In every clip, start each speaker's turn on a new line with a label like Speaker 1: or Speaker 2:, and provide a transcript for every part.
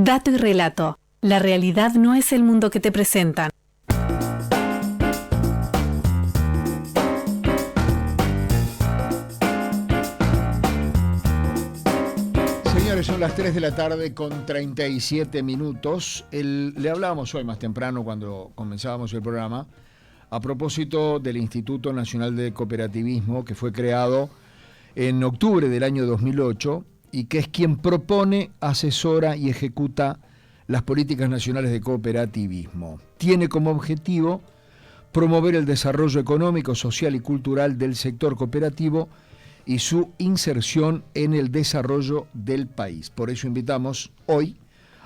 Speaker 1: Dato y relato. La realidad no es el mundo que te presentan.
Speaker 2: Señores, son las 3 de la tarde con 37 minutos. Le hablábamos hoy más temprano cuando comenzábamos el programa a propósito del Instituto Nacional de Cooperativismo, que fue creado en octubre del año 2008 y que es quien propone, asesora y ejecuta las políticas nacionales de cooperativismo. Tiene como objetivo promover el desarrollo económico, social y cultural del sector cooperativo y su inserción en el desarrollo del país. Por eso invitamos hoy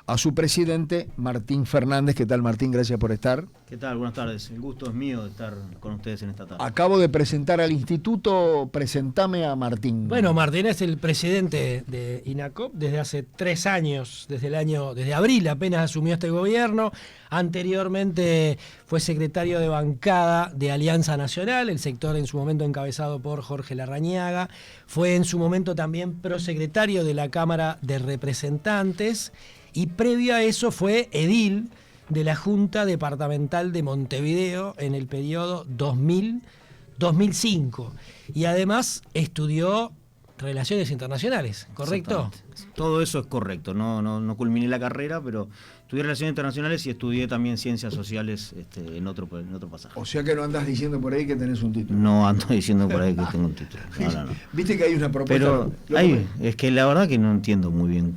Speaker 2: a su presidente, Martín Fernández. ¿Qué tal, Martín? Gracias por estar.
Speaker 3: ¿Qué tal? Buenas tardes. El gusto es mío de estar con ustedes en esta tarde.
Speaker 2: Acabo de presentar al instituto. Presentame a Martín.
Speaker 4: Bueno, Martín es el presidente de INACOP desde hace 3 años, desde abril apenas asumió este gobierno. Anteriormente fue secretario de bancada de Alianza Nacional, el sector en su momento encabezado por Jorge Larrañaga. Fue en su momento también prosecretario de la Cámara de Representantes y previo a eso fue edil de la Junta Departamental de Montevideo en el periodo 2000-2005. Y además estudió Relaciones Internacionales, ¿correcto?
Speaker 3: Todo eso es correcto. No culminé la carrera, pero estudié Relaciones Internacionales y estudié también Ciencias Sociales en otro pasaje.
Speaker 2: O sea que no andás diciendo por ahí que tenés un título.
Speaker 3: No ando diciendo por ahí que tengo un título. No.
Speaker 2: Viste que hay una propuesta.
Speaker 3: Pero es que la verdad que no entiendo muy bien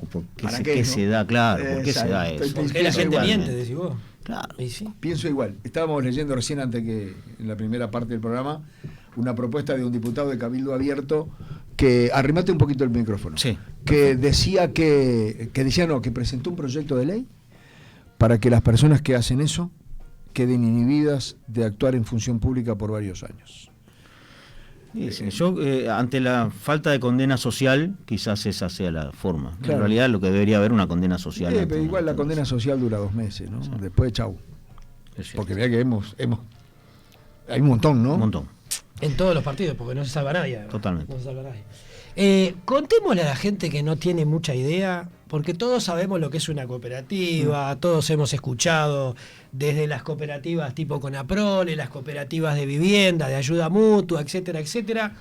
Speaker 3: qué se da, claro, por qué se da eso.
Speaker 4: Porque la gente miente, decís vos.
Speaker 3: Claro.
Speaker 4: ¿Sí?
Speaker 2: Pienso igual. Estábamos leyendo recién, antes que en la primera parte del programa, una propuesta de un diputado de Cabildo Abierto que, arrimate un poquito el micrófono,
Speaker 3: sí,
Speaker 2: que decía que presentó un proyecto de ley para que las personas que hacen eso queden inhibidas de actuar en función pública por varios años.
Speaker 3: Sí, yo, ante la falta de condena social, quizás esa sea la forma.
Speaker 2: Claro.
Speaker 3: En realidad lo que debería haber una condena social.
Speaker 2: Pero igual la condena social dura 2 meses, ¿no? Sí. Después, chau. Porque vea que hemos hay un montón, ¿no?
Speaker 3: Un montón.
Speaker 4: En todos los partidos, porque no se salva nadie.
Speaker 3: Totalmente.
Speaker 4: No se salva nadie. Contémosle a la gente que no tiene mucha idea, porque todos sabemos lo que es una cooperativa, todos hemos escuchado desde las cooperativas tipo Conaprole, las cooperativas de vivienda, de ayuda mutua, etcétera, etcétera.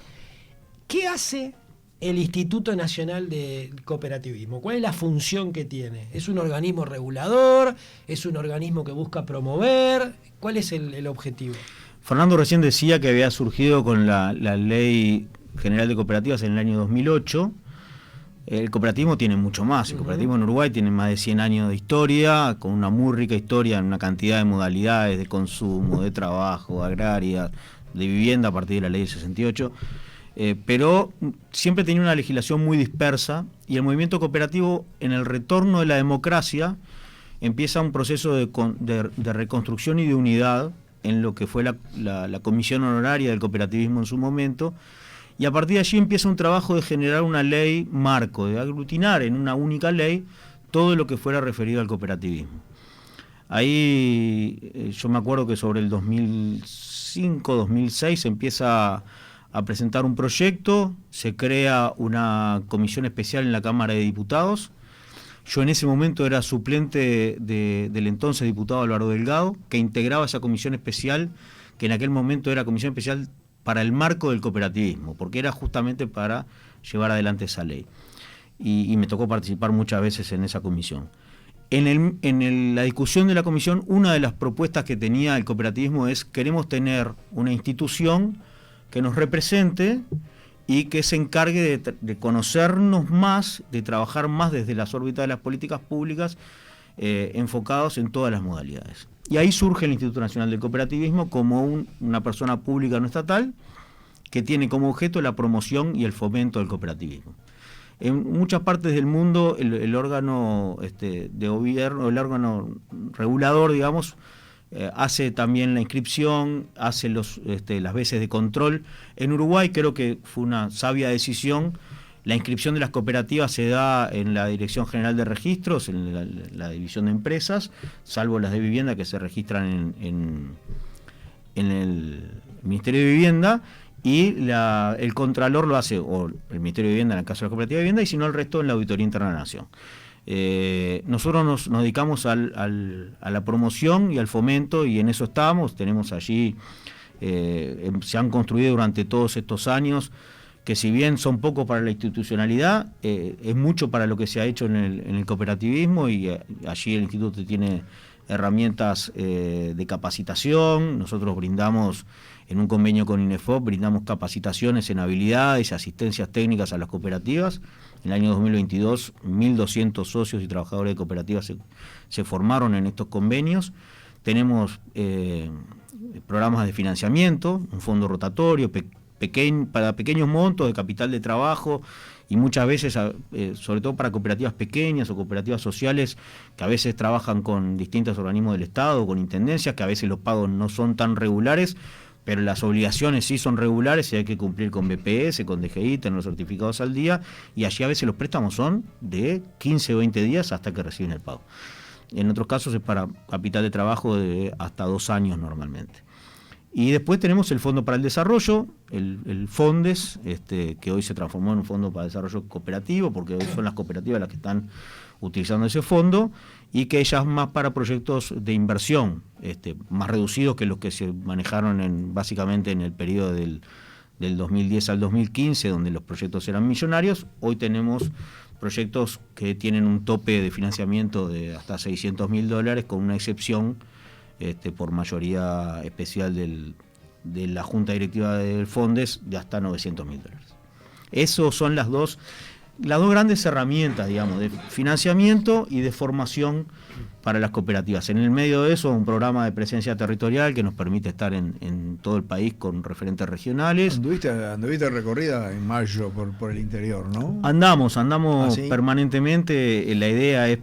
Speaker 4: ¿Qué hace el Instituto Nacional de Cooperativismo? ¿Cuál es la función que tiene? ¿Es un organismo regulador? ¿Es un organismo que busca promover? ¿Cuál es el objetivo?
Speaker 3: Fernando recién decía que había surgido con la Ley General de Cooperativas en el año 2008. El cooperativismo tiene mucho más. El cooperativismo en Uruguay tiene más de 100 años de historia, con una muy rica historia en una cantidad de modalidades de consumo, de trabajo, agraria, de vivienda a partir de la Ley del 68. Pero siempre tenía una legislación muy dispersa y el movimiento cooperativo, en el retorno de la democracia, empieza un proceso de reconstrucción y de unidad en lo que fue la comisión honoraria del cooperativismo en su momento, y a partir de allí empieza un trabajo de generar una ley marco, de aglutinar en una única ley todo lo que fuera referido al cooperativismo. Ahí yo me acuerdo que sobre el 2005-2006 se empieza a presentar un proyecto, se crea una comisión especial en la Cámara de Diputados. Yo en ese momento era suplente del entonces diputado Álvaro Delgado, que integraba esa comisión especial, que en aquel momento era comisión especial para el marco del cooperativismo, porque era justamente para llevar adelante esa ley. Y me tocó participar muchas veces en esa comisión. En la discusión de la comisión, una de las propuestas que tenía el cooperativismo es: queremos tener una institución que nos represente y que se encargue de conocernos más, de trabajar más desde las órbitas de las políticas públicas, enfocados en todas las modalidades. Y ahí surge el Instituto Nacional del Cooperativismo como una persona pública no estatal que tiene como objeto la promoción y el fomento del cooperativismo. En muchas partes del mundo el órgano de gobierno, el órgano regulador, digamos, hace también la inscripción, hace las veces de control. En Uruguay creo que fue una sabia decisión. La inscripción de las cooperativas se da en la Dirección General de Registros, en la División de Empresas, salvo las de vivienda que se registran en el Ministerio de Vivienda, y el Contralor lo hace, o el Ministerio de Vivienda en el caso de la Cooperativa de Vivienda, y si no el resto en la Auditoría Interna de la Nación. Nosotros nos dedicamos a la promoción y al fomento, y en eso estamos. Tenemos allí, se han construido durante todos estos años, que si bien son pocos para la institucionalidad, es mucho para lo que se ha hecho en el cooperativismo, y allí el instituto tiene herramientas de capacitación. Nosotros brindamos, en un convenio con INEFOP, brindamos capacitaciones en habilidades y asistencias técnicas a las cooperativas. En el año 2022, 1.200 socios y trabajadores de cooperativas se formaron en estos convenios. Tenemos programas de financiamiento, un fondo rotatorio para pequeños montos de capital de trabajo, y muchas veces, sobre todo para cooperativas pequeñas o cooperativas sociales, que a veces trabajan con distintos organismos del Estado, con intendencias, que a veces los pagos no son tan regulares, pero las obligaciones sí son regulares y hay que cumplir con BPS, con DGI, tener los certificados al día, y allí a veces los préstamos son de 15 o 20 días hasta que reciben el pago. En otros casos es para capital de trabajo de hasta 2 años normalmente. Y después tenemos el Fondo para el Desarrollo, el FONDES, que hoy se transformó en un Fondo para el Desarrollo Cooperativo, porque hoy son las cooperativas las que están utilizando ese fondo, y que ya es más para proyectos de inversión, más reducidos que los que se manejaron básicamente en el periodo del 2010 al 2015, donde los proyectos eran millonarios. Hoy tenemos proyectos que tienen un tope de financiamiento de hasta $600.000, con una excepción por mayoría especial de la Junta Directiva del FONDES de hasta $900.000. Esas son las dos grandes herramientas, digamos, de financiamiento y de formación para las cooperativas. En el medio de eso, un programa de presencia territorial que nos permite estar en todo el país con referentes regionales.
Speaker 2: Anduviste recorrida en mayo por el interior, ¿no?
Speaker 3: Andamos
Speaker 2: ¿Ah, sí?
Speaker 3: permanentemente. La idea es,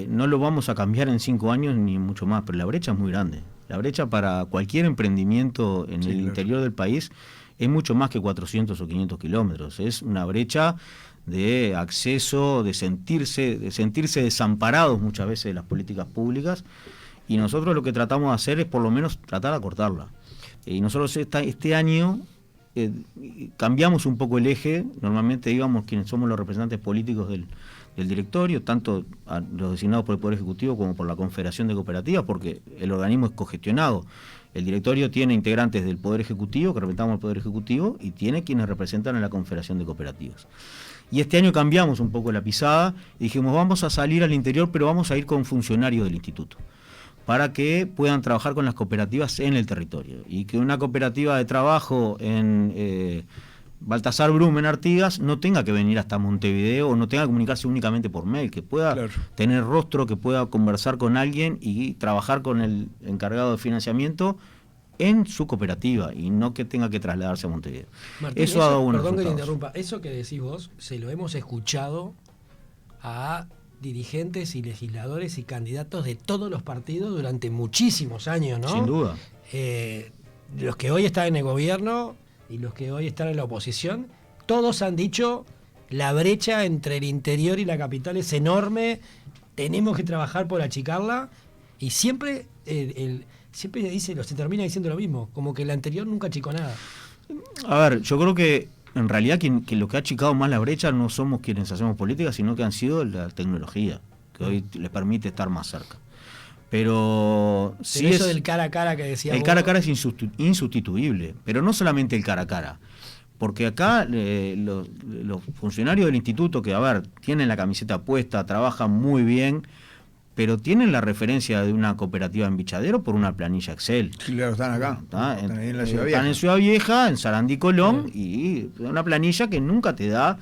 Speaker 3: no lo vamos a cambiar en 5 años ni mucho más, pero la brecha es muy grande. La brecha para cualquier emprendimiento en el interior del país es mucho más que 400 o 500 kilómetros. Es una brecha de acceso, de sentirse desamparados muchas veces de las políticas públicas, y nosotros lo que tratamos de hacer es por lo menos tratar de acortarla. Y nosotros este año cambiamos un poco el eje. Normalmente íbamos quienes somos los representantes políticos del directorio, tanto a los designados por el Poder Ejecutivo como por la Confederación de Cooperativas, porque el organismo es cogestionado. El directorio tiene integrantes del Poder Ejecutivo, que representamos al Poder Ejecutivo, y tiene quienes representan a la Confederación de Cooperativas. Y este año cambiamos un poco la pisada y dijimos, vamos a salir al interior, pero vamos a ir con funcionarios del instituto, para que puedan trabajar con las cooperativas en el territorio. Y que una cooperativa de trabajo en Baltasar Brum, en Artigas, no tenga que venir hasta Montevideo, o no tenga que comunicarse únicamente por mail, que pueda tener rostro, que pueda conversar con alguien y trabajar con el encargado de financiamiento en su cooperativa, y no que tenga que trasladarse a Montevideo.
Speaker 4: Martín,
Speaker 3: eso ha dado buenos
Speaker 4: perdón
Speaker 3: resultados.
Speaker 4: que te interrumpa, eso que decís vos, se lo hemos escuchado a dirigentes y legisladores y candidatos de todos los partidos durante muchísimos años, ¿no?
Speaker 3: Sin duda.
Speaker 4: Los que hoy están en el gobierno y los que hoy están en la oposición, todos han dicho, la brecha entre el interior y la capital es enorme, tenemos que trabajar por achicarla, y siempre se termina diciendo lo mismo, como que el anterior nunca achicó nada.
Speaker 3: A ver, yo creo que en realidad que lo que ha achicado más la brecha no somos quienes hacemos política, sino que han sido la tecnología, que hoy les permite estar más cerca. Pero sí,
Speaker 4: eso del cara a cara que decía
Speaker 3: el
Speaker 4: vos,
Speaker 3: cara a cara es insustituible, pero no solamente el cara a cara, porque acá los funcionarios del instituto, que tienen la camiseta puesta, trabajan muy bien, pero tienen la referencia de una cooperativa en Bichadero por una planilla Excel.
Speaker 2: Claro, están acá. Están ahí en la Ciudad Vieja.
Speaker 3: Están en Ciudad Vieja, en Sarandí, Colón, y una planilla que nunca te da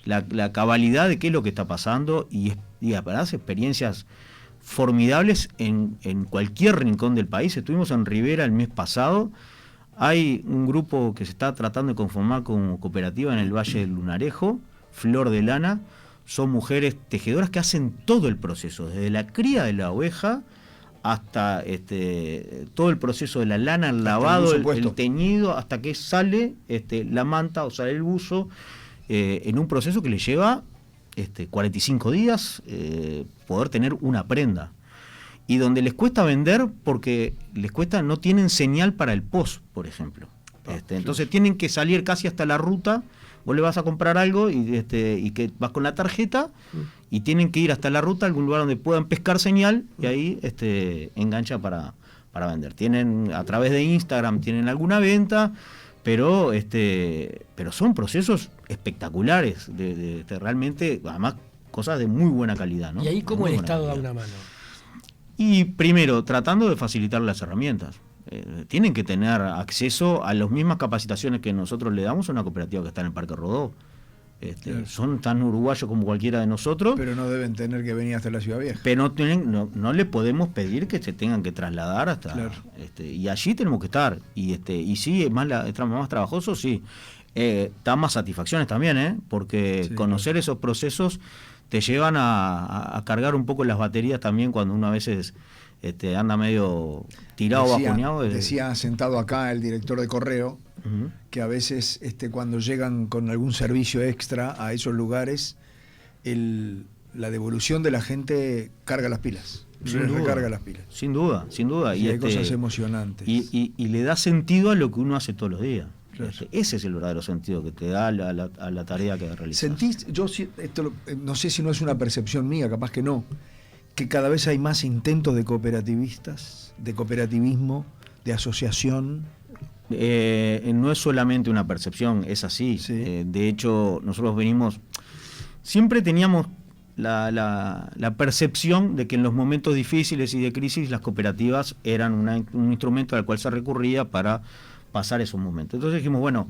Speaker 3: la cabalidad de qué es lo que está pasando, y aparece experiencias formidables en cualquier rincón del país. Estuvimos en Rivera el mes pasado. Hay un grupo que se está tratando de conformar como cooperativa en el Valle del Lunarejo, Flor de Lana. Son mujeres tejedoras que hacen todo el proceso, desde la cría de la oveja hasta todo el proceso de la lana, el lavado, el teñido, hasta que sale la manta o sale el buzo, en un proceso que le lleva 45 días poder tener una prenda, y donde les cuesta vender porque no tienen señal para el POS, por ejemplo. Entonces tienen que salir casi hasta la ruta. Vos le vas a comprar algo y que vas con la tarjeta, y tienen que ir hasta la ruta, a algún lugar donde puedan pescar señal, y ahí engancha para vender. Tienen, a través de Instagram, tienen alguna venta, pero son procesos espectaculares, de realmente, además, cosas de muy buena calidad, ¿no?
Speaker 4: ¿Y ahí cómo
Speaker 3: Muy
Speaker 4: el
Speaker 3: buena
Speaker 4: Estado da
Speaker 3: calidad.
Speaker 4: una mano?
Speaker 3: Y primero, tratando de facilitar las herramientas. Tienen que tener acceso a las mismas capacitaciones que nosotros le damos a una cooperativa que está en el Parque Rodó.
Speaker 2: Claro.
Speaker 3: Son tan uruguayos como cualquiera de nosotros,
Speaker 2: Pero no deben tener que venir hasta la Ciudad Vieja.
Speaker 3: pero no le podemos pedir que se tengan que trasladar hasta...
Speaker 2: Claro.
Speaker 3: Y allí tenemos que estar. Y sí, es más trabajoso, sí. Da más satisfacciones también, porque
Speaker 2: Sí,
Speaker 3: conocer esos procesos te llevan a cargar un poco las baterías también cuando uno a veces anda medio tirado, bajoneado.
Speaker 2: Decía sentado acá el director de correo,
Speaker 3: Ujú.
Speaker 2: que a veces cuando llegan con algún servicio extra a esos lugares, la devolución de la gente carga las pilas,
Speaker 3: Sin
Speaker 2: les
Speaker 3: duda.
Speaker 2: recarga las pilas.
Speaker 3: Sin duda.
Speaker 2: Y hay cosas emocionantes.
Speaker 3: Y le da sentido a lo que uno hace todos los días.
Speaker 2: Claro.
Speaker 3: Ese es el verdadero sentido que te da a la tarea que realizas.
Speaker 2: ¿Sentís, no sé si no es una percepción mía, capaz que no, que cada vez hay más intentos de cooperativistas, de cooperativismo, de asociación?
Speaker 3: No es solamente una percepción, es así.
Speaker 2: Sí.
Speaker 3: De hecho, nosotros siempre teníamos la percepción de que en los momentos difíciles y de crisis las cooperativas eran un instrumento al cual se recurría para pasar esos momentos. Entonces dijimos, bueno,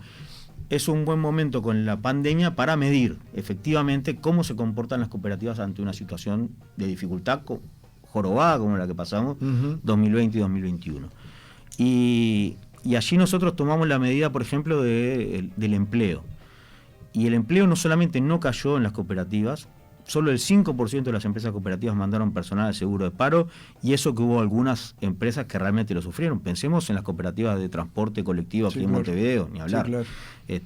Speaker 3: es un buen momento con la pandemia para medir efectivamente cómo se comportan las cooperativas ante una situación de dificultad jorobada como la que pasamos 2020 y 2021. Y allí nosotros tomamos la medida, por ejemplo, del empleo. Y el empleo no solamente no cayó en las cooperativas, solo el 5% de las empresas cooperativas mandaron personal al seguro de paro, y eso que hubo algunas empresas que realmente lo sufrieron. Pensemos en las cooperativas de transporte colectivo aquí en Montevideo, ni hablar.
Speaker 2: Sí, claro.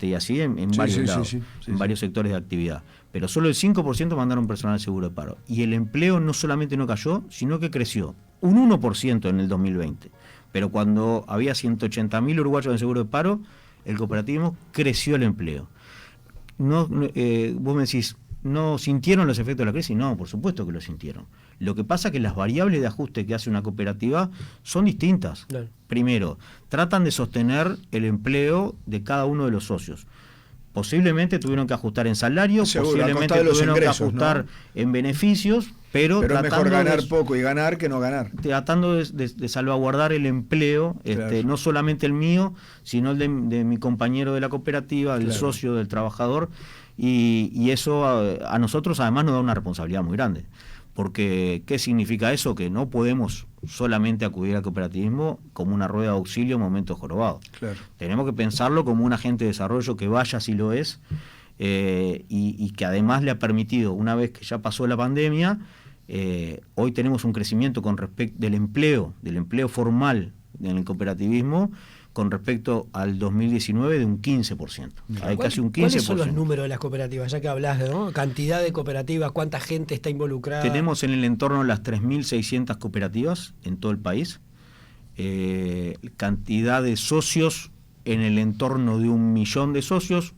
Speaker 3: Y así en varios lados, en varios sectores de actividad. Pero solo el 5% mandaron personal al seguro de paro. Y el empleo no solamente no cayó, sino que creció un 1% en el 2020. Pero cuando había 180.000 uruguayos en seguro de paro, el cooperativismo creció el empleo. Vos me decís, ¿no sintieron los efectos de la crisis? No, por supuesto que lo sintieron. Lo que pasa es que las variables de ajuste que hace una cooperativa son distintas.
Speaker 4: Claro.
Speaker 3: Primero, tratan de sostener el empleo de cada uno de los socios. Posiblemente tuvieron que ajustar en salario,
Speaker 2: Seguro,
Speaker 3: posiblemente
Speaker 2: a costa de los
Speaker 3: tuvieron
Speaker 2: ingresos,
Speaker 3: que ajustar,
Speaker 2: ¿no?
Speaker 3: en beneficios, pero
Speaker 2: es mejor
Speaker 3: tratando
Speaker 2: ganar
Speaker 3: de,
Speaker 2: poco y ganar que no ganar.
Speaker 3: tratando de salvaguardar el empleo,
Speaker 2: Claro.
Speaker 3: no solamente el mío, sino el de mi compañero de la cooperativa, del
Speaker 2: Claro.
Speaker 3: socio, del trabajador, y eso a nosotros además nos da una responsabilidad muy grande. Porque, ¿qué significa eso? Que no podemos solamente acudir al cooperativismo como una rueda de auxilio en momentos jorobados.
Speaker 2: Claro.
Speaker 3: Tenemos que pensarlo como un agente de desarrollo que vaya si lo es, y que además le ha permitido, una vez que ya pasó la pandemia, hoy tenemos un crecimiento con respecto del empleo formal en el cooperativismo con respecto al 2019 de un 15%. Hay casi un 15%.
Speaker 4: ¿Cuáles son los números de las cooperativas? Ya que hablas de cantidad de cooperativas, cuánta gente está involucrada.
Speaker 3: Tenemos en el entorno las 3.600 cooperativas en todo el país. Cantidad de socios en el entorno de 1 millón de socios.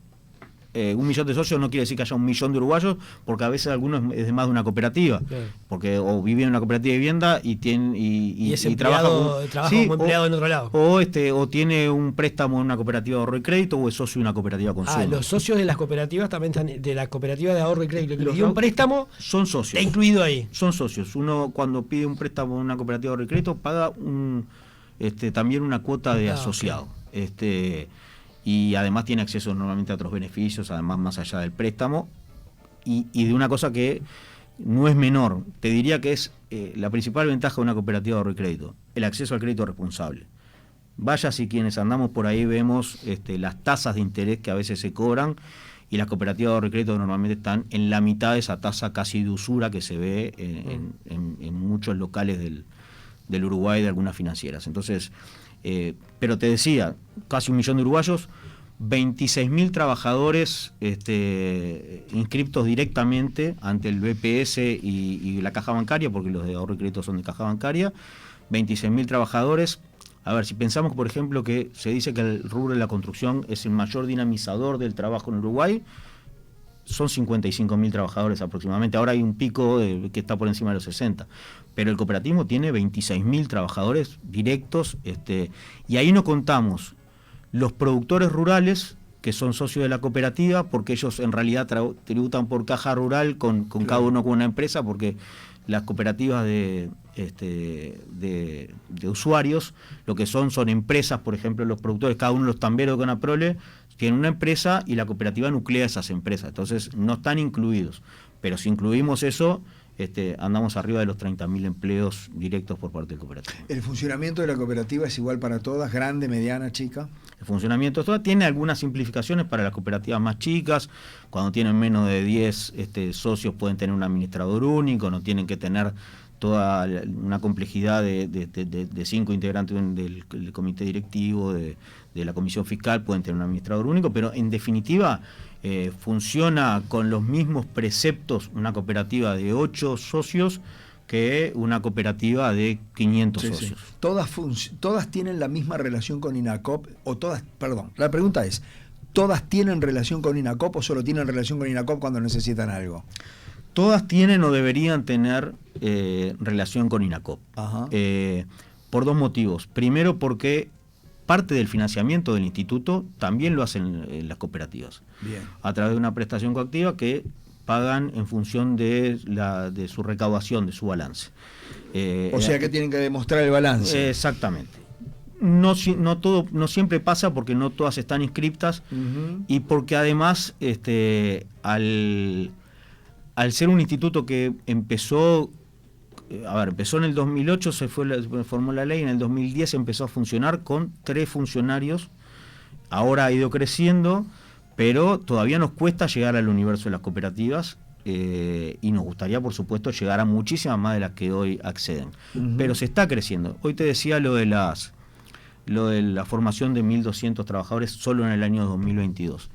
Speaker 3: 1 millón de socios no quiere decir que haya 1 millón de uruguayos, porque a veces algunos es de más de una cooperativa,
Speaker 4: Claro.
Speaker 3: porque o viven en una cooperativa de vivienda y
Speaker 4: es
Speaker 3: trabaja
Speaker 4: como empleado en otro lado.
Speaker 3: o tiene un préstamo en una cooperativa de ahorro y crédito, o es socio de una cooperativa de consumo.
Speaker 4: Los socios de las cooperativas también están, de la cooperativa de ahorro y crédito, que
Speaker 3: Los
Speaker 4: le dio un
Speaker 3: au-
Speaker 4: préstamo,
Speaker 3: Son socios.
Speaker 4: está incluido ahí.
Speaker 3: Son socios. Uno cuando pide un préstamo en una cooperativa de ahorro y crédito paga también una cuota de asociado. Y además tiene acceso normalmente a otros beneficios, además más allá del préstamo, y de una cosa que no es menor. Te diría que es la principal ventaja de una cooperativa de ahorro y crédito, el acceso al crédito responsable. Vaya si quienes andamos por ahí vemos las tasas de interés que a veces se cobran, y las cooperativas de ahorro y crédito normalmente están en la mitad de esa tasa casi de usura que se ve en muchos locales del Uruguay, de algunas financieras. Entonces, pero te decía, casi 1 millón de uruguayos, 26.000 trabajadores inscriptos directamente ante el BPS y la caja bancaria, porque los de ahorro y crédito son de caja bancaria, 26.000 trabajadores. A ver, si pensamos, por ejemplo, que se dice que el rubro de la construcción es el mayor dinamizador del trabajo en Uruguay, son 55.000 trabajadores aproximadamente. Ahora hay un pico que está por encima de los 60. Pero el cooperativismo tiene 26.000 trabajadores directos, y ahí no contamos los productores rurales, que son socios de la cooperativa, porque ellos en realidad tributan por caja rural con cada uno con una empresa, porque las cooperativas de usuarios, lo que son empresas. Por ejemplo, los productores, cada uno de los tamberos de Conaprole, tienen una empresa y la cooperativa nuclea esas empresas, entonces no están incluidos. Pero si incluimos eso, andamos arriba de los 30.000 empleos directos por parte del cooperativo.
Speaker 2: ¿El funcionamiento de la cooperativa es igual para todas, grande, mediana, chica?
Speaker 3: El funcionamiento tiene algunas simplificaciones para las cooperativas más chicas. Cuando tienen menos de 10 socios pueden tener un administrador único, no tienen que tener toda una complejidad de 5 integrantes del comité directivo, de la comisión fiscal, pueden tener un administrador único, pero en definitiva funciona con los mismos preceptos una cooperativa de 8 socios que una cooperativa de 500 socios.
Speaker 2: Sí. ¿Todas tienen la misma relación con INACOP? O todas, perdón, la pregunta es, ¿todas tienen relación con INACOP o solo tienen relación con INACOP cuando necesitan algo?
Speaker 3: Todas tienen o deberían tener relación con INACOP. Por 2 motivos. Primero, porque parte del financiamiento del instituto también lo hacen las cooperativas.
Speaker 2: Bien.
Speaker 3: A través de una prestación coactiva que pagan en función de su recaudación, de su balance.
Speaker 2: O sea que tienen que demostrar el balance.
Speaker 3: Exactamente. No siempre pasa, porque no todas están inscriptas, y porque además al ser un instituto que empezó en el 2008, se formó la ley, en el 2010 empezó a funcionar con 3 funcionarios, ahora ha ido creciendo, pero todavía nos cuesta llegar al universo de las cooperativas, y nos gustaría, por supuesto, llegar a muchísimas más de las que hoy acceden. Pero se está creciendo. Hoy te decía lo de la formación de 1.200 trabajadores solo en el año 2022.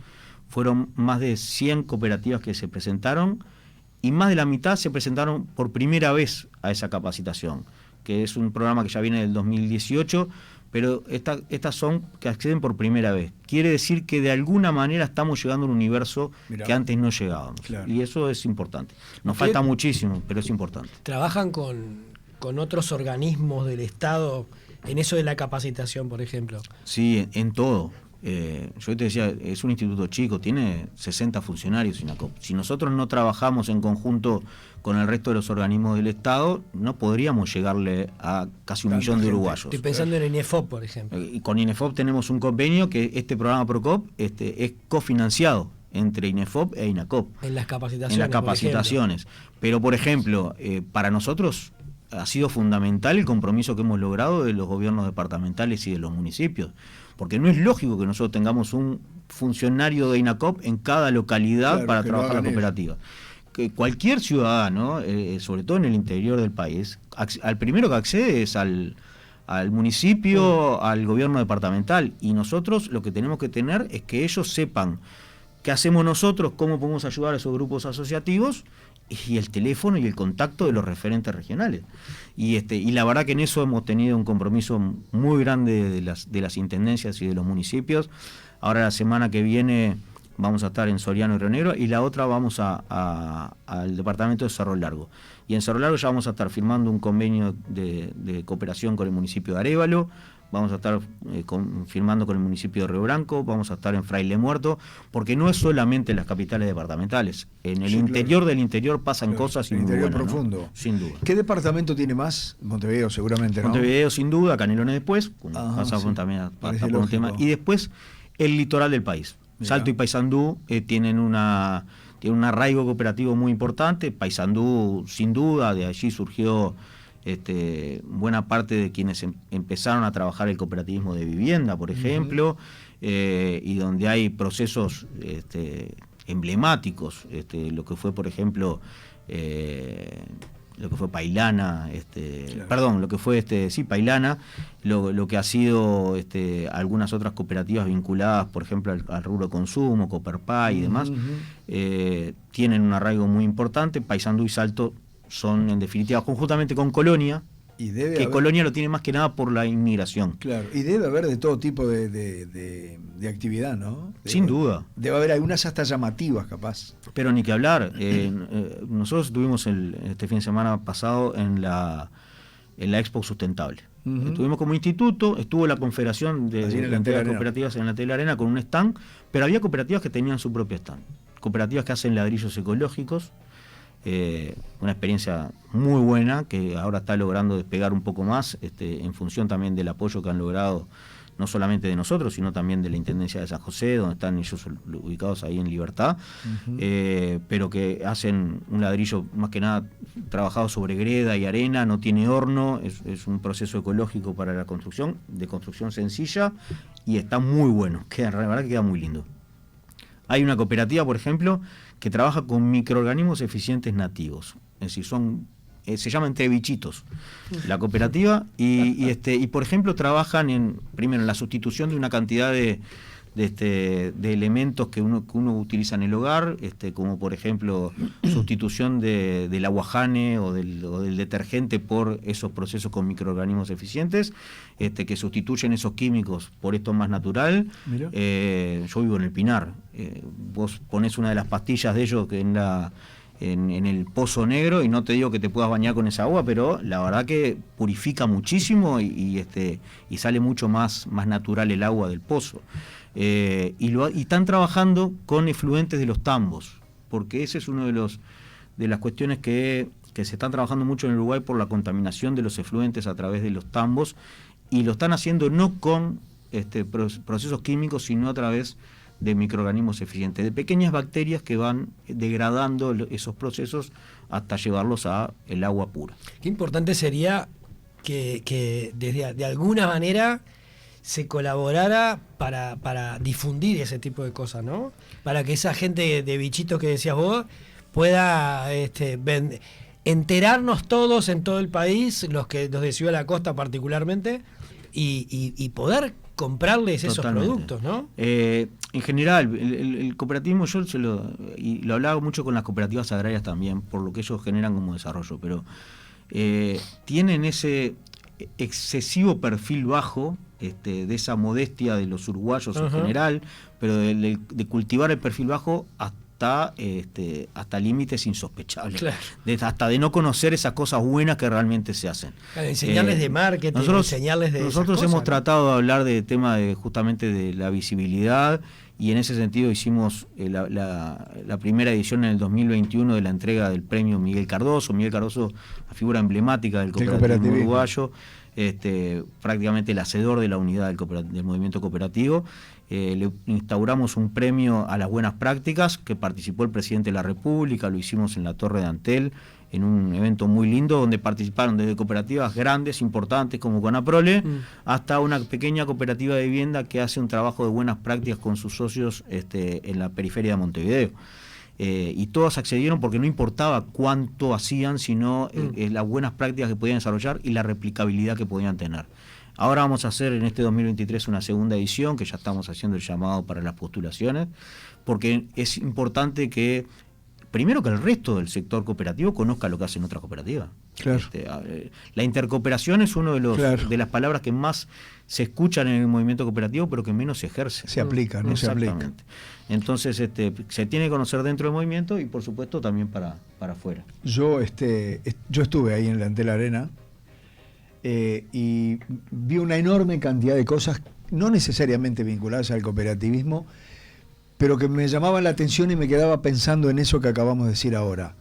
Speaker 3: Fueron más de 100 cooperativas que se presentaron, y más de la mitad se presentaron por primera vez a esa capacitación, que es un programa que ya viene del 2018, pero estas son que acceden por primera vez. Quiere decir que de alguna manera estamos llegando a un universo que antes no llegábamos. Claro. Y eso es importante. Nos falta muchísimo, pero es importante.
Speaker 4: ¿Trabajan con otros organismos del Estado en eso de la capacitación, por ejemplo?
Speaker 3: Sí, en todo. Yo te decía, es un instituto chico, tiene 60 funcionarios INACOP. Si nosotros no trabajamos en conjunto con el resto de los organismos del Estado, no podríamos llegarle a casi 1 millón de uruguayos.
Speaker 4: Estoy pensando en INEFOP, por ejemplo.
Speaker 3: Y con INEFOP tenemos un convenio que este programa PROCOP es cofinanciado entre INEFOP e INACOP.
Speaker 4: En las capacitaciones.
Speaker 3: Pero, por ejemplo, para nosotros ha sido fundamental el compromiso que hemos logrado de los gobiernos departamentales y de los municipios. Porque no es lógico que nosotros tengamos un funcionario de INACOP en cada localidad para trabajar la cooperativa. Que cualquier ciudadano, sobre todo en el interior del país, al primero que accede es al municipio, al gobierno departamental. Y nosotros lo que tenemos que tener es que ellos sepan qué hacemos nosotros, cómo podemos ayudar a esos grupos asociativos, y el teléfono y el contacto de los referentes regionales. Y la verdad que en eso hemos tenido un compromiso muy grande de las intendencias y de los municipios. Ahora la semana que viene vamos a estar en Soriano y Río Negro, y la otra vamos al departamento de Cerro Largo. Y en Cerro Largo ya vamos a estar firmando un convenio de cooperación con el municipio de Arévalo, vamos a estar firmando con el municipio de Río Branco, vamos a estar en Fraile Muerto, porque no es solamente en las capitales departamentales, en el interior del interior pasan cosas muy buenas,
Speaker 2: profundo.
Speaker 3: ¿no? Sin duda.
Speaker 2: ¿Qué departamento tiene más? Montevideo seguramente, ¿no?
Speaker 3: Montevideo sin duda, Canelones después, pasamos también por un tema, y después el litoral del país. Mirá. Salto y Paysandú tienen un arraigo cooperativo muy importante. Paysandú, sin duda, de allí surgió buena parte de quienes empezaron a trabajar el cooperativismo de vivienda, por ejemplo, y donde hay procesos emblemáticos, lo que fue, por ejemplo, lo que fue Pailana, lo que fue Pailana, lo que ha sido algunas otras cooperativas vinculadas, por ejemplo, al rubro de consumo, Cooperpay y demás, tienen un arraigo muy importante. Paysandú y Salto son, en definitiva, conjuntamente con Colonia
Speaker 5: Y debe
Speaker 3: que
Speaker 5: haber,
Speaker 3: Colonia lo tiene más que nada por la inmigración.
Speaker 5: claro, y debe haber de todo tipo de actividad, ¿no?
Speaker 3: Sin duda.
Speaker 5: Debe haber algunas hasta llamativas, capaz.
Speaker 3: Pero ni que hablar. Nosotros estuvimos este fin de semana pasado en la Expo Sustentable.
Speaker 5: Ujú.
Speaker 3: Estuvimos como instituto, estuvo la Confederación de
Speaker 5: Allí en el
Speaker 3: de
Speaker 5: Antel Arena.
Speaker 3: Cooperativas en la Tela Arena con un stand, pero había cooperativas que tenían su propio stand. Cooperativas que hacen ladrillos ecológicos, una experiencia muy buena que ahora está logrando despegar un poco más, en función también del apoyo que han logrado no solamente de nosotros, sino también de la Intendencia de San José, donde están ellos ubicados ahí en Libertad, pero que hacen un ladrillo más que nada trabajado sobre greda y arena, no tiene horno, es un proceso ecológico para la construcción, de construcción sencilla, y está muy bueno, la verdad que queda muy lindo. Hay una cooperativa, por ejemplo, que trabaja con microorganismos eficientes nativos, es decir, se llama Entre Bichitos la cooperativa, y por ejemplo trabajan primero en la sustitución de una cantidad de elementos que uno utiliza en el hogar, como por ejemplo sustitución del aguajane o del detergente por esos procesos con microorganismos eficientes, que sustituyen esos químicos por esto más natural. Yo vivo en el Pinar, vos ponés una de las pastillas de ellos que en el Pozo Negro, y no te digo que te puedas bañar con esa agua, pero la verdad que purifica muchísimo y sale mucho más natural el agua del pozo. Y están trabajando con efluentes de los tambos, porque ese es uno de las cuestiones que se están trabajando mucho en Uruguay por la contaminación de los efluentes a través de los tambos, y lo están haciendo no con procesos químicos, sino a través de microorganismos eficientes, de pequeñas bacterias que van degradando esos procesos hasta llevarlos a el agua pura.
Speaker 4: Qué importante sería que de alguna manera se colaborara para difundir ese tipo de cosas, ¿no? Para que esa gente de bichitos que decías vos pueda enterarnos todos en todo el país, los de Ciudad de la Costa particularmente, y poder comprarles esos productos, ¿no?
Speaker 3: En general, el cooperativismo, yo lo hablaba mucho con las cooperativas agrarias también, por lo que ellos generan como desarrollo, pero tienen ese excesivo perfil bajo, de esa modestia de los uruguayos en general, pero de cultivar el perfil bajo hasta límites insospechables, claro. Hasta de no conocer esas cosas buenas que realmente se hacen.
Speaker 4: Claro, enseñarles de marketing, enseñarles de
Speaker 3: nosotros hemos tratado de hablar de tema justamente de la visibilidad, y en ese sentido hicimos la primera edición en el 2021 de la entrega del premio Miguel Cardoso, la figura emblemática del cooperativismo uruguayo, prácticamente el hacedor de la unidad del movimiento cooperativo. Le instauramos un premio a las buenas prácticas, que participó el presidente de la República, lo hicimos en la Torre de Antel, en un evento muy lindo, donde participaron desde cooperativas grandes, importantes, como Conaprole, hasta una pequeña cooperativa de vivienda que hace un trabajo de buenas prácticas con sus socios en la periferia de Montevideo. Y todos accedieron porque no importaba cuánto hacían, sino las buenas prácticas que podían desarrollar y la replicabilidad que podían tener. Ahora vamos a hacer en este 2023 una segunda edición, que ya estamos haciendo el llamado para las postulaciones, porque es importante que, primero, que el resto del sector cooperativo conozca lo que hacen otras cooperativas.
Speaker 5: Claro.
Speaker 3: La intercooperación es uno de las palabras que más se escuchan en el movimiento cooperativo, pero que menos se ejerce.
Speaker 5: Se aplica, no se aplica.
Speaker 3: Entonces se tiene que conocer dentro del movimiento y por supuesto también para afuera.
Speaker 5: Yo estuve ahí en la Antel Arena y vi una enorme cantidad de cosas, no necesariamente vinculadas al cooperativismo, pero que me llamaban la atención y me quedaba pensando en eso que acabamos de decir ahora.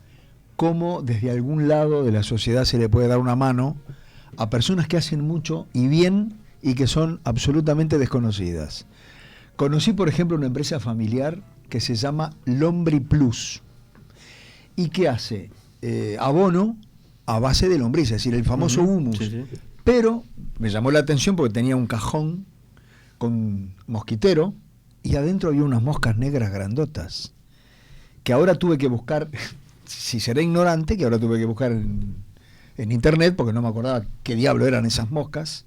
Speaker 5: Cómo desde algún lado de la sociedad se le puede dar una mano a personas que hacen mucho y bien y que son absolutamente desconocidas. Conocí, por ejemplo, una empresa familiar que se llama Lombri Plus y que hace abono a base de lombriz, es decir, el famoso humus. Sí, sí. Pero me llamó la atención porque tenía un cajón con mosquitero y adentro había unas moscas negras grandotas que ahora tuve que buscar, si seré ignorante, que ahora tuve que buscar en internet porque no me acordaba qué diablo eran esas moscas.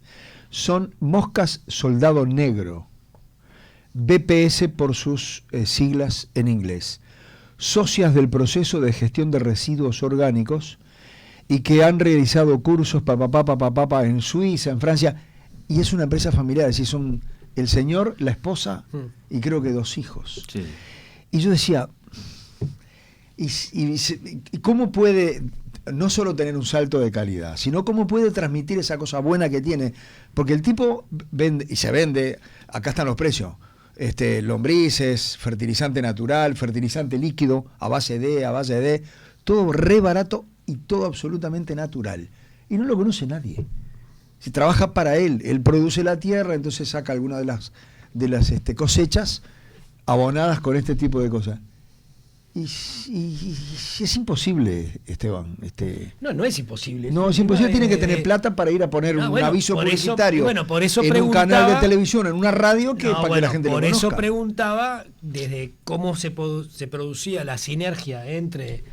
Speaker 5: Son moscas soldado negro, BPS por sus siglas en inglés, socias del proceso de gestión de residuos orgánicos, y que han realizado cursos en Suiza, en Francia, y es una empresa familiar, es decir, son el señor, la esposa y creo que 2 hijos.
Speaker 3: Sí.
Speaker 5: Y yo decía, ¿y cómo puede no solo tener un salto de calidad, sino cómo puede transmitir esa cosa buena que tiene? Porque el tipo vende, y se vende, acá están los precios, lombrices, fertilizante natural, fertilizante líquido, a base de, todo re barato y todo absolutamente natural. Y no lo conoce nadie. Si trabaja para él produce la tierra, entonces saca alguna de las cosechas abonadas con este tipo de cosas. Y es imposible, Esteban.
Speaker 4: No es imposible.
Speaker 5: No, es imposible, tiene que tener plata para ir a poner un aviso publicitario
Speaker 4: por eso
Speaker 5: en un canal de televisión, en una radio, que para que la gente lo conozca.
Speaker 4: Por eso preguntaba desde cómo se producía la sinergia entre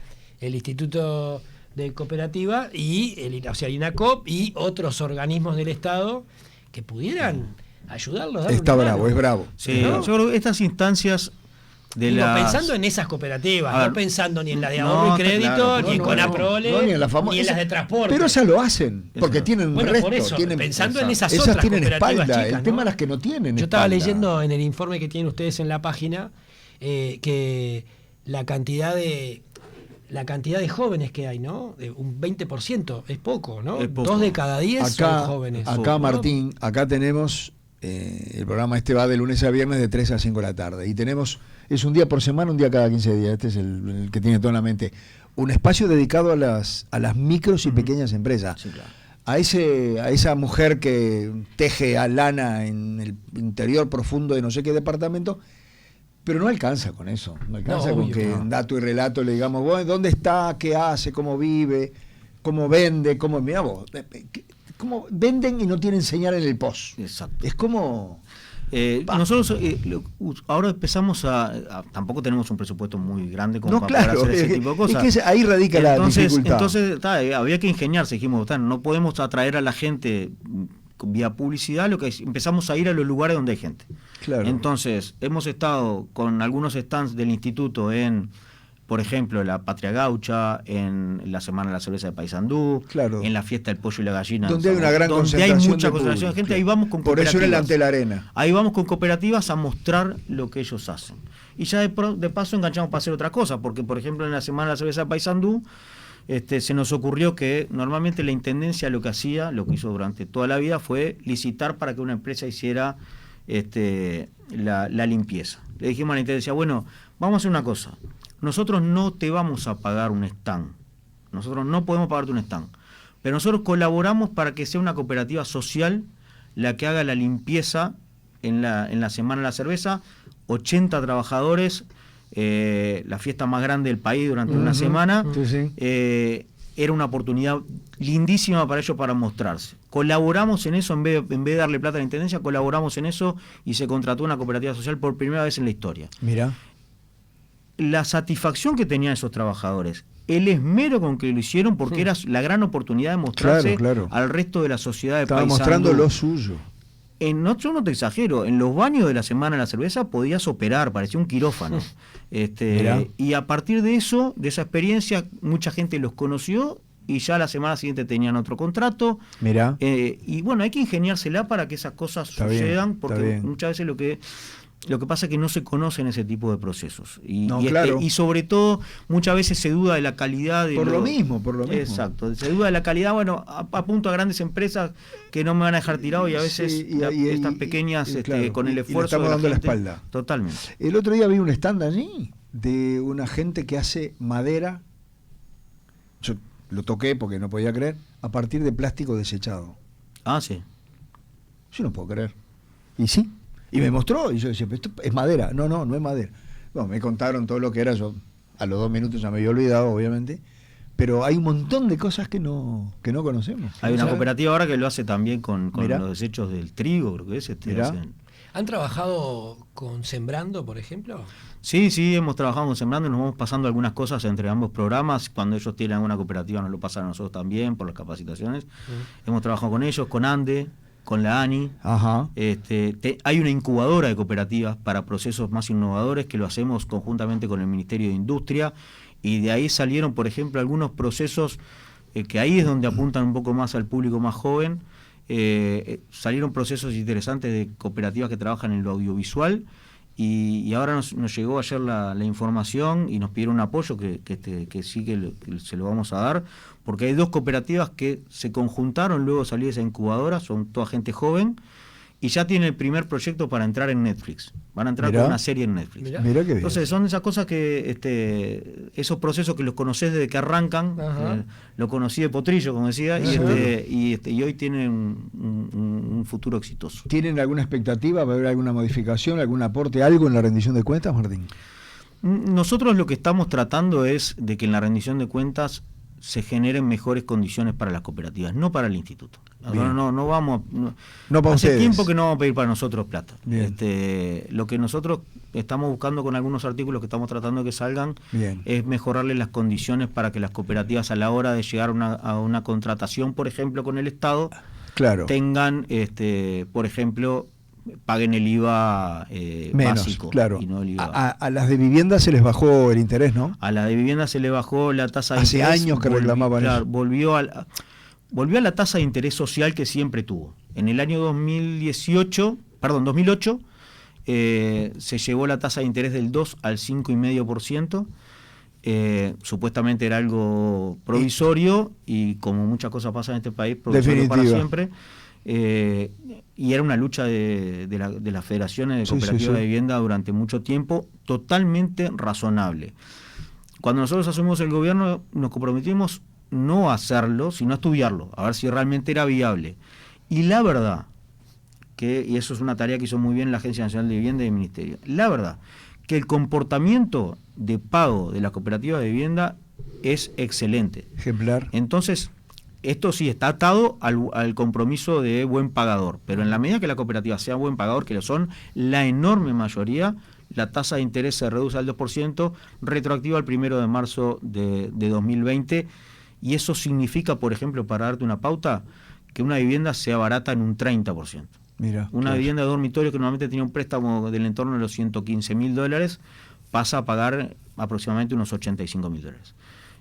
Speaker 4: el Instituto de Cooperativa y el INACOP y otros organismos del Estado que pudieran ayudarlos.
Speaker 5: Está bravo, es bravo.
Speaker 3: Sí, ¿no? Yo creo que estas instancias
Speaker 4: pensando en esas cooperativas, no pensando ni en la de ahorro y crédito, ni en Conaprole,
Speaker 5: ni en las
Speaker 4: de transporte.
Speaker 5: Pero esas lo hacen, porque tienen un resto.
Speaker 4: Por eso, pensando en esas
Speaker 5: otras
Speaker 4: tienen
Speaker 5: cooperativas
Speaker 4: espalda,
Speaker 5: chicas, el tema es las que no tienen
Speaker 4: Yo estaba
Speaker 5: espalda.
Speaker 4: leyendo en el informe que tienen ustedes en la página que la cantidad de jóvenes que hay, ¿no? Un 20% es poco, ¿no?
Speaker 3: Es poco.
Speaker 4: 2 de cada 10 son jóvenes.
Speaker 5: Acá,
Speaker 4: ¿no?
Speaker 5: Martín, acá tenemos, el programa va de lunes a viernes de 3 a 5 de la tarde. Y es un día por semana, un día cada 15 días. Este es el que tiene todo en la mente. Un espacio dedicado a las micros y pequeñas empresas.
Speaker 3: Sí, claro.
Speaker 5: A esa mujer que teje a lana en el interior profundo de no sé qué departamento, pero no alcanza con eso. No alcanza con que en dato y relato le digamos, bueno, ¿dónde está? ¿Qué hace? ¿Cómo vive? ¿Cómo vende? Mirá vos, ¿cómo venden y no tienen señal en el post?
Speaker 3: Exacto.
Speaker 5: Es como...
Speaker 3: nosotros ahora empezamos tampoco tenemos un presupuesto muy grande como para
Speaker 5: claro,
Speaker 3: poder hacer ese tipo de cosas.
Speaker 5: Es que ahí radica la dificultad.
Speaker 3: Entonces había que ingeniarse, dijimos, no podemos atraer a la gente vía publicidad, lo que empezamos a ir a los lugares donde hay gente.
Speaker 5: Claro.
Speaker 3: Entonces, hemos estado con algunos stands del instituto en, por ejemplo, la Patria Gaucha, en la Semana de la Cerveza de Paysandú,
Speaker 5: claro,
Speaker 3: en la Fiesta del Pollo y la Gallina,
Speaker 5: donde hay una gran
Speaker 3: donde
Speaker 5: concentración,
Speaker 3: hay mucha
Speaker 5: de
Speaker 3: concentración de gente,
Speaker 5: público.
Speaker 3: ahí vamos con
Speaker 5: por
Speaker 3: cooperativas.
Speaker 5: eso era el ante la arena.
Speaker 3: Ahí vamos con cooperativas a mostrar lo que ellos hacen. Y ya de paso enganchamos para hacer otra cosa, porque por ejemplo en la Semana de la Cerveza de Paysandú se nos ocurrió que normalmente la Intendencia lo que hizo durante toda la vida fue licitar para que una empresa hiciera la limpieza. Le dijimos a la Intendencia, bueno, vamos a hacer una cosa, nosotros no te vamos a pagar un stand, nosotros no podemos pagarte un stand, pero nosotros colaboramos para que sea una cooperativa social la que haga la limpieza en la Semana de la Cerveza, 80 trabajadores, la fiesta más grande del país durante una semana.
Speaker 5: Sí.
Speaker 3: Era una oportunidad lindísima para ellos para mostrarse. Colaboramos en eso, en vez de darle plata a la Intendencia, colaboramos en eso y se contrató una cooperativa social por primera vez en la historia.
Speaker 5: Mirá.
Speaker 3: La satisfacción que tenían esos trabajadores, el esmero con que lo hicieron, porque era la gran oportunidad de mostrarse al resto de la sociedad de Paysandú.
Speaker 5: Estaba mostrando lo suyo.
Speaker 3: Yo no te exagero, en los baños de la Semana de la Cerveza podías operar, parecía un quirófano. Y a partir de eso, de esa experiencia, mucha gente los conoció y ya la semana siguiente tenían otro contrato.
Speaker 5: Mirá.
Speaker 3: Y bueno, hay que ingeniársela para que esas cosas sucedan, porque muchas veces lo que pasa es que no se conocen ese tipo de procesos. Y sobre todo, muchas veces se duda de la calidad de...
Speaker 5: Por lo mismo.
Speaker 3: Exacto, se duda de la calidad, bueno, apunto a grandes empresas que no me van a dejar tirado y a veces estas pequeñas, con el esfuerzo
Speaker 5: estamos
Speaker 3: de
Speaker 5: dando
Speaker 3: gente,
Speaker 5: la espalda.
Speaker 3: Totalmente.
Speaker 5: El otro día vi un stand allí de una gente que hace madera, yo lo toqué porque no podía creer, a partir de plástico desechado.
Speaker 3: Ah, sí.
Speaker 5: Yo no puedo creer. Y sí. Y me mostró, y yo decía, esto es madera. No es madera. Bueno, me contaron todo lo que era, yo a los 2 minutos ya me había olvidado, obviamente, pero hay un montón de cosas que no conocemos.
Speaker 3: Hay una cooperativa ahora que lo hace también con los desechos del trigo, creo que es.
Speaker 4: ¿Han trabajado con Sembrando, por ejemplo?
Speaker 3: Sí, hemos trabajado con Sembrando y nos vamos pasando algunas cosas entre ambos programas. Cuando ellos tienen alguna cooperativa nos lo pasan a nosotros también por las capacitaciones. Hemos trabajado con ellos, con ANDE, con la ANI.
Speaker 5: Ajá.
Speaker 3: Hay una incubadora de cooperativas para procesos más innovadores que lo hacemos conjuntamente con el Ministerio de Industria y de ahí salieron, por ejemplo, algunos procesos que ahí es donde apuntan un poco más al público más joven. Salieron procesos interesantes de cooperativas que trabajan en lo audiovisual y ahora nos llegó ayer la información y nos pidieron un apoyo que sí que se lo vamos a dar, porque hay 2 cooperativas que se conjuntaron, luego salió de esa incubadora, son toda gente joven y ya tiene el primer proyecto para entrar en Netflix. Van a entrar con una serie en Netflix.
Speaker 4: Mirá.
Speaker 5: Mirá qué bien.
Speaker 3: Entonces son esas cosas que esos procesos que los conocés desde que arrancan. Lo conocí de potrillo, como decía, y hoy tienen un futuro exitoso.
Speaker 5: ¿Tienen alguna expectativa? ¿Va a haber alguna modificación, algún aporte, algo en la rendición de cuentas, Martín?
Speaker 3: Nosotros lo que estamos tratando es de que en la rendición de cuentas se generen mejores condiciones para las cooperativas, no para el instituto. No vamos.
Speaker 5: No para
Speaker 3: hace
Speaker 5: ustedes.
Speaker 3: tiempo que no vamos a pedir para nosotros plata.
Speaker 5: Bien.
Speaker 3: Lo que nosotros estamos buscando con algunos artículos que estamos tratando de que salgan
Speaker 5: Bien.
Speaker 3: es mejorarle las condiciones para que las cooperativas a la hora de llegar a una contratación, por ejemplo, con el Estado,
Speaker 5: Claro.
Speaker 3: tengan, por ejemplo, paguen el IVA
Speaker 5: Menos,
Speaker 3: básico,
Speaker 5: claro.
Speaker 3: y no el IVA.
Speaker 5: A las de vivienda se les bajó el interés, ¿no?
Speaker 3: A la de vivienda se le bajó la tasa de
Speaker 5: Hace
Speaker 3: interés.
Speaker 5: años que reclamaban eso.
Speaker 3: Volvió a la tasa de interés social que siempre tuvo. En el año 2008, se llevó la tasa de interés del 2 al 5,5%. Supuestamente era algo provisorio y como muchas cosas pasan en este país, provisorio para siempre. Y era una lucha de las federaciones de cooperativas de vivienda durante mucho tiempo, totalmente razonable. Cuando nosotros asumimos el gobierno, nos comprometimos no a hacerlo, sino a estudiarlo, a ver si realmente era viable. Y la verdad, y eso es una tarea que hizo muy bien la Agencia Nacional de Vivienda y el Ministerio, la verdad, que el comportamiento de pago de las cooperativas de vivienda es excelente.
Speaker 5: Ejemplar.
Speaker 3: Entonces, esto sí está atado al compromiso de buen pagador, pero en la medida que la cooperativa sea buen pagador, que lo son la enorme mayoría, la tasa de interés se reduce al 2%, retroactiva al 1 de marzo de 2020, y eso significa, por ejemplo, para darte una pauta, que una vivienda sea barata en un 30%.
Speaker 5: Mira,
Speaker 3: Una vivienda de dormitorio que normalmente tenía un préstamo del entorno de los $115,000, pasa a pagar aproximadamente unos $85,000.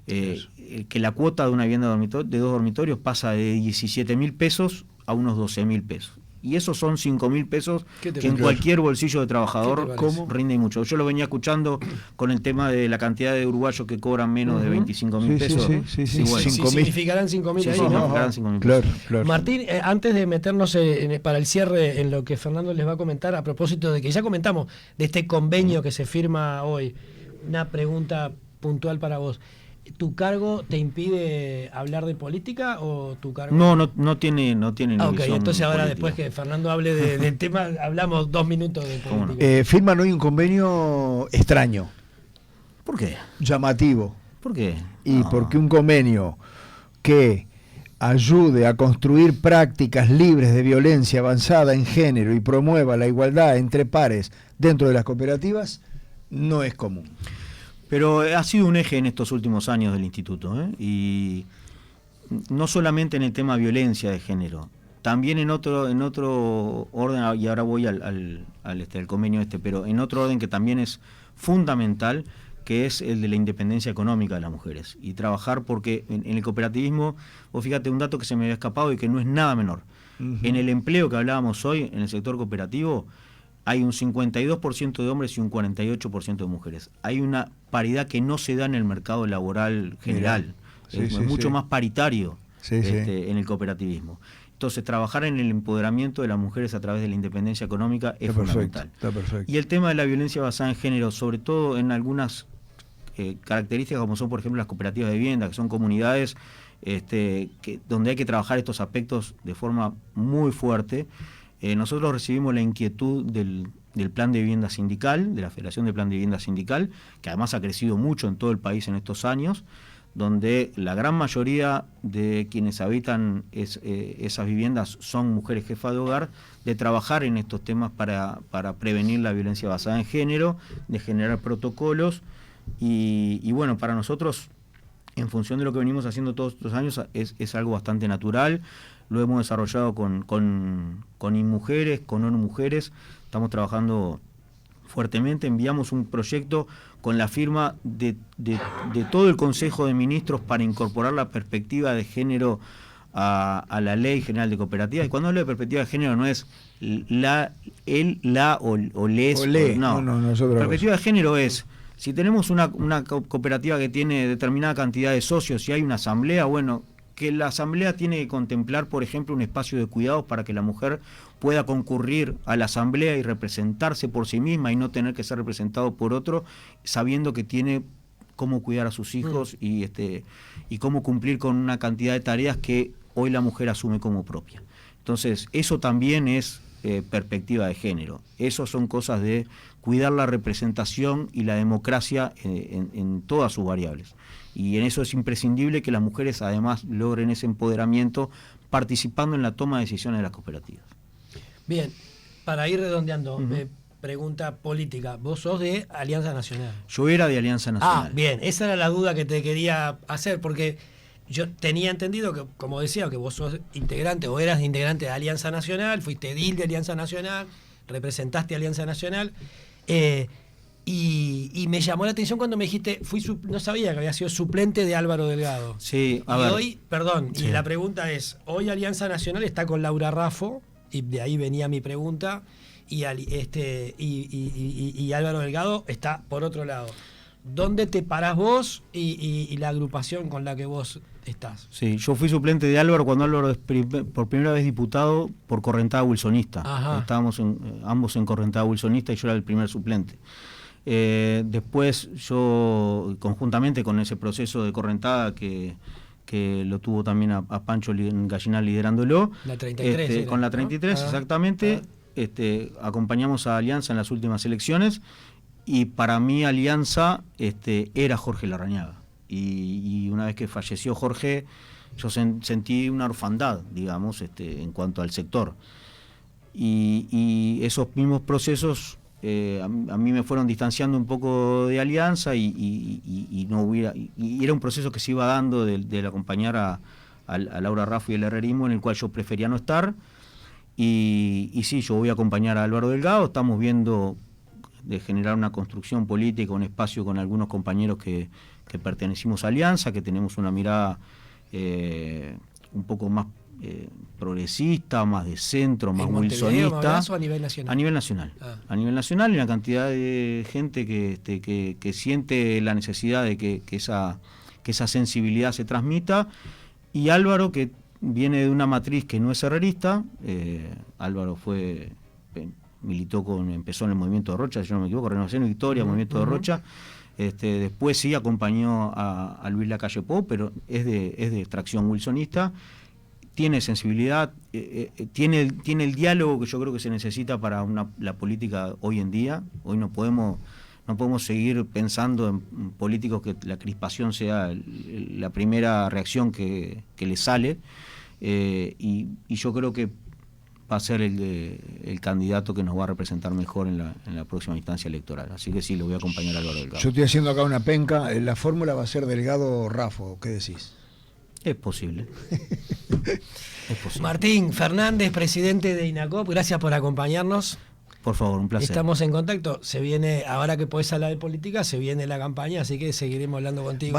Speaker 3: Que la cuota de una vivienda de 2 dormitorios pasa de 17,000 pesos a unos 12,000 pesos. Y esos son 5,000 pesos que en cualquier bolsillo de trabajador rinde mucho. Yo lo venía escuchando con el tema de la cantidad de uruguayos que cobran menos de 25,000 pesos.
Speaker 5: Sí,
Speaker 3: bueno,
Speaker 4: significarán 5,000.
Speaker 3: Sí,
Speaker 4: ¿no?
Speaker 3: significarán 5,000 pesos.
Speaker 5: Claro.
Speaker 4: Martín, antes de meternos para el cierre en lo que Fernando les va a comentar, a propósito de que ya comentamos de este convenio que se firma hoy, una pregunta puntual para vos. ¿Tu cargo te impide hablar de política o tu cargo...?
Speaker 3: No tiene
Speaker 4: Ah, ok,
Speaker 3: visión
Speaker 4: entonces ahora
Speaker 3: política.
Speaker 4: después que Fernando hable del tema, hablamos 2 minutos de política.
Speaker 5: Firman hoy un convenio extraño,
Speaker 3: ¿Por qué?
Speaker 5: llamativo.
Speaker 3: ¿Por qué?
Speaker 5: Y porque un convenio que ayude a construir prácticas libres de violencia avanzada en género y promueva la igualdad entre pares dentro de las cooperativas no es común.
Speaker 3: Pero ha sido un eje en estos últimos años del instituto, y no solamente en el tema violencia de género, también en otro orden, y ahora voy al convenio pero en otro orden que también es fundamental, que es el de la independencia económica de las mujeres, y trabajar porque en el cooperativismo, vos fíjate un dato que se me había escapado y que no es nada menor. En el empleo que hablábamos hoy, en el sector cooperativo, hay un 52% de hombres y un 48% de mujeres. Hay una paridad que no se da en el mercado laboral general. Es mucho más paritario en el cooperativismo. Entonces, trabajar en el empoderamiento de las mujeres a través de la independencia económica es fundamental.
Speaker 5: Está perfecto.
Speaker 3: Y el tema de la violencia basada en género, sobre todo en algunas características como son, por ejemplo, las cooperativas de vivienda, que son comunidades donde hay que trabajar estos aspectos de forma muy fuerte. Nosotros recibimos la inquietud del Plan de Vivienda Sindical, de la Federación de Plan de Vivienda Sindical, que además ha crecido mucho en todo el país en estos años, donde la gran mayoría de quienes habitan esas viviendas son mujeres jefas de hogar, de trabajar en estos temas para prevenir la violencia basada en género, de generar protocolos, y bueno, para nosotros, en función de lo que venimos haciendo todos estos años, es algo bastante natural. Lo hemos desarrollado con InMujeres, con ONU Mujeres. Estamos trabajando fuertemente, enviamos un proyecto con la firma de todo el Consejo de Ministros para incorporar la perspectiva de género a la Ley General de Cooperativas. Y cuando hablo de perspectiva de género no es la o les. No, perspectiva de género es, si tenemos una cooperativa que tiene determinada cantidad de socios y hay una asamblea, bueno, que la asamblea tiene que contemplar, por ejemplo, un espacio de cuidados para que la mujer pueda concurrir a la asamblea y representarse por sí misma y no tener que ser representado por otro, sabiendo que tiene cómo cuidar a sus hijos y cómo cumplir con una cantidad de tareas que hoy la mujer asume como propia. Entonces, eso también es perspectiva de género. Eso son cosas de cuidar la representación y la democracia en todas sus variables. Y en eso es imprescindible que las mujeres además logren ese empoderamiento participando en la toma de decisiones de las cooperativas.
Speaker 4: Bien, para ir redondeando, pregunta política. Vos sos de Alianza Nacional.
Speaker 3: Yo era de Alianza Nacional.
Speaker 4: Ah, bien, esa era la duda que te quería hacer, porque yo tenía entendido que, como decía, que vos sos integrante o eras integrante de Alianza Nacional, fuiste edil de Alianza Nacional, representaste a Alianza Nacional, y me llamó la atención cuando me dijiste, no sabía que había sido suplente de Álvaro Delgado.
Speaker 3: Sí,
Speaker 4: y hoy, perdón, sí. Y la pregunta es, hoy Alianza Nacional está con Laura Raffo, y de ahí venía mi pregunta, y Álvaro Delgado está por otro lado. ¿Dónde te parás vos y la agrupación con la que vos estás?
Speaker 3: Sí, yo fui suplente de Álvaro cuando Álvaro es por primera vez diputado por correntada wilsonista. Ajá. Estábamos ambos en correntada wilsonista y yo era el primer suplente. Después yo, conjuntamente con ese proceso de correntada que lo tuvo también a Pancho Gallinal liderándolo.
Speaker 4: La 33.
Speaker 3: Con la 33, ¿no? Exactamente. Acompañamos a Alianza en las últimas elecciones y para mí Alianza era Jorge Larrañaga. Y una vez que falleció Jorge, yo sentí una orfandad, digamos, en cuanto al sector. Y esos mismos procesos a mí me fueron distanciando un poco de Alianza y era un proceso que se iba dando del acompañar a Laura Raffo y el herrerismo, en el cual yo prefería no estar. Y sí, yo voy a acompañar a Álvaro Delgado, estamos viendo de generar una construcción política, un espacio con algunos compañeros que pertenecimos a Alianza, que tenemos una mirada un poco más progresista, más de centro, más wilsonista.
Speaker 4: ¿O a nivel nacional?
Speaker 3: A nivel nacional. A nivel nacional, y una cantidad de gente que siente la necesidad de que esa sensibilidad se transmita. Y Álvaro, que viene de una matriz que no es herrerista. Álvaro empezó en el movimiento de Rocha, si yo no me equivoco, Renovación y Victoria, movimiento de Rocha. Después sí acompañó a Luis Lacalle Pou, pero es de extracción wilsonista. Tiene sensibilidad, tiene el diálogo que yo creo que se necesita para la política hoy en día. Hoy no podemos seguir pensando en políticos que la crispación sea la primera reacción que les sale. Y yo creo que va a ser el candidato que nos va a representar mejor en la próxima instancia electoral. Así que sí, lo voy a acompañar a Álvaro Delgado.
Speaker 5: Yo estoy haciendo acá una penca. La fórmula va a ser Delgado-Raffo. ¿Qué decís?
Speaker 3: Es posible. Es posible.
Speaker 4: Martín Fernández, presidente de INACOP, gracias por acompañarnos.
Speaker 3: Por favor, un placer.
Speaker 4: Estamos en contacto. Se viene, ahora que podés hablar de política, se viene la campaña, así que seguiremos hablando contigo.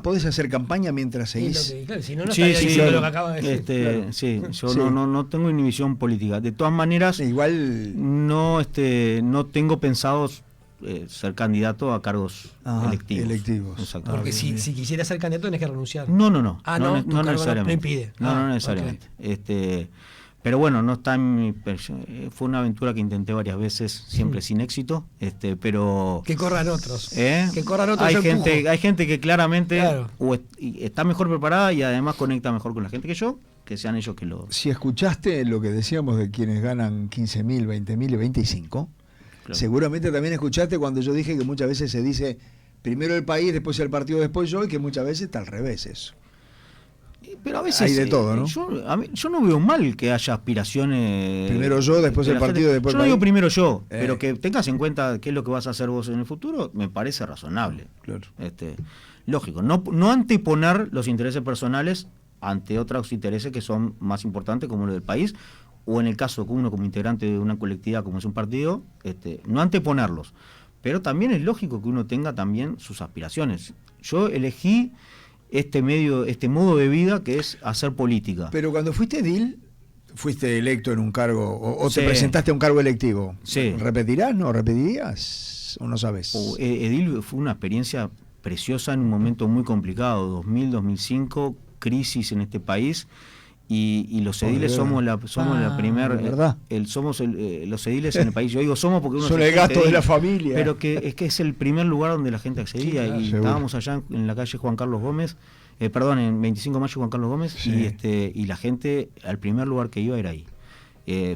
Speaker 5: ¿Podés hacer campaña mientras seguís?
Speaker 4: Si no estaría diciendo lo que acabo de decir.
Speaker 3: Sí, yo no tengo inhibición política. De todas maneras,
Speaker 5: igual
Speaker 3: no tengo pensado ser candidato a cargos electivos.
Speaker 4: Exacto. Porque si quisieras ser candidato tenés que renunciar.
Speaker 3: No
Speaker 4: necesariamente.
Speaker 3: No impide. No necesariamente. Okay. Pero bueno, no está en mi... Fue una aventura que intenté varias veces, siempre sin éxito, pero...
Speaker 4: Que corran otros. Que corran otros.
Speaker 3: Hay gente que claramente está mejor preparada y además conecta mejor con la gente que yo, que sean ellos que lo...
Speaker 5: Si escuchaste lo que decíamos de quienes ganan 15.000, 20.000 y 25, claro. Seguramente también escuchaste cuando yo dije que muchas veces se dice primero el país, después el partido, después yo, y que muchas veces está al revés eso.
Speaker 3: Pero a veces
Speaker 5: hay de todo, ¿no?
Speaker 3: Yo no veo mal que haya aspiraciones.
Speaker 5: Primero yo, después el partido, después
Speaker 3: yo no digo primero yo, pero que tengas en cuenta qué es lo que vas a hacer vos en el futuro, me parece razonable.
Speaker 5: Claro.
Speaker 3: Lógico, no anteponer los intereses personales ante otros intereses que son más importantes, como los del país o en el caso de uno como integrante de una colectividad como es un partido, no anteponerlos. Pero también es lógico que uno tenga también sus aspiraciones. Yo elegí este modo de vida que es hacer política.
Speaker 5: Pero cuando fuiste edil, fuiste electo en un cargo, o
Speaker 3: Sí.
Speaker 5: te presentaste a un cargo electivo.
Speaker 3: Sí.
Speaker 5: ¿Repetirás? ¿No repetirías? ¿O no sabes?
Speaker 3: Edil fue una experiencia preciosa en un momento muy complicado, 2000-2005, crisis en este país, y los ediles somos la primera,
Speaker 5: ¿verdad?
Speaker 3: Los ediles en el país, yo digo somos porque uno
Speaker 5: Son
Speaker 3: se
Speaker 5: el
Speaker 3: siente
Speaker 5: gasto de
Speaker 3: edil,
Speaker 5: la familia.
Speaker 3: pero que es el primer lugar donde la gente accedía,
Speaker 5: Sí, claro,
Speaker 3: y
Speaker 5: seguro.
Speaker 3: estábamos allá en la calle Juan Carlos Gómez, en 25 de mayo Juan Carlos Gómez,
Speaker 5: Sí.
Speaker 3: y la gente al primer lugar que iba era ahí.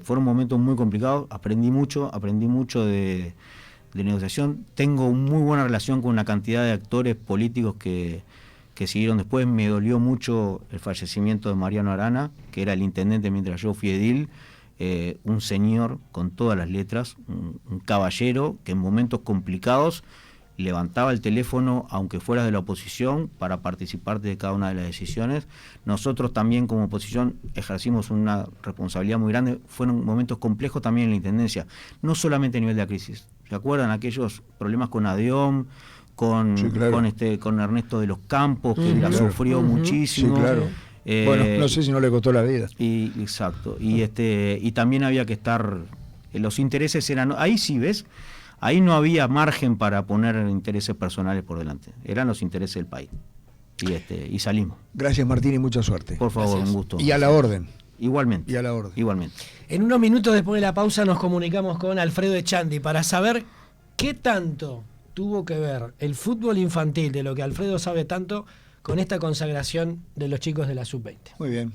Speaker 3: Fueron momentos muy complicados, aprendí mucho de negociación. Tengo muy buena relación con una cantidad de actores políticos que siguieron después. Me dolió mucho el fallecimiento de Mariano Arana, que era el intendente mientras yo fui edil, un señor con todas las letras, un caballero que en momentos complicados levantaba el teléfono, aunque fueras de la oposición, para participar de cada una de las decisiones. Nosotros también como oposición ejercimos una responsabilidad muy grande. Fueron momentos complejos también en la Intendencia, no solamente a nivel de la crisis. ¿Se acuerdan aquellos problemas con ADIOM, con Ernesto de los Campos, que la
Speaker 5: claro.
Speaker 3: sufrió muchísimo?
Speaker 5: Sí, claro. Bueno, no sé si no le costó la vida.
Speaker 3: Exacto. Y también había que estar... los intereses eran... Ahí sí, ¿ves? Ahí no había margen para poner intereses personales por delante. Eran los intereses del país. Y salimos.
Speaker 5: Gracias, Martín, y mucha suerte.
Speaker 3: Por favor,
Speaker 4: Gracias.
Speaker 3: un gusto.
Speaker 5: Y a la orden.
Speaker 3: Igualmente.
Speaker 5: Y a la orden.
Speaker 3: Igualmente.
Speaker 4: En unos minutos después de la pausa nos comunicamos con Alfredo Echandi para saber qué tanto tuvo que ver el fútbol infantil, de lo que Alfredo sabe tanto, con esta consagración de los chicos de la Sub-20.
Speaker 5: Muy bien.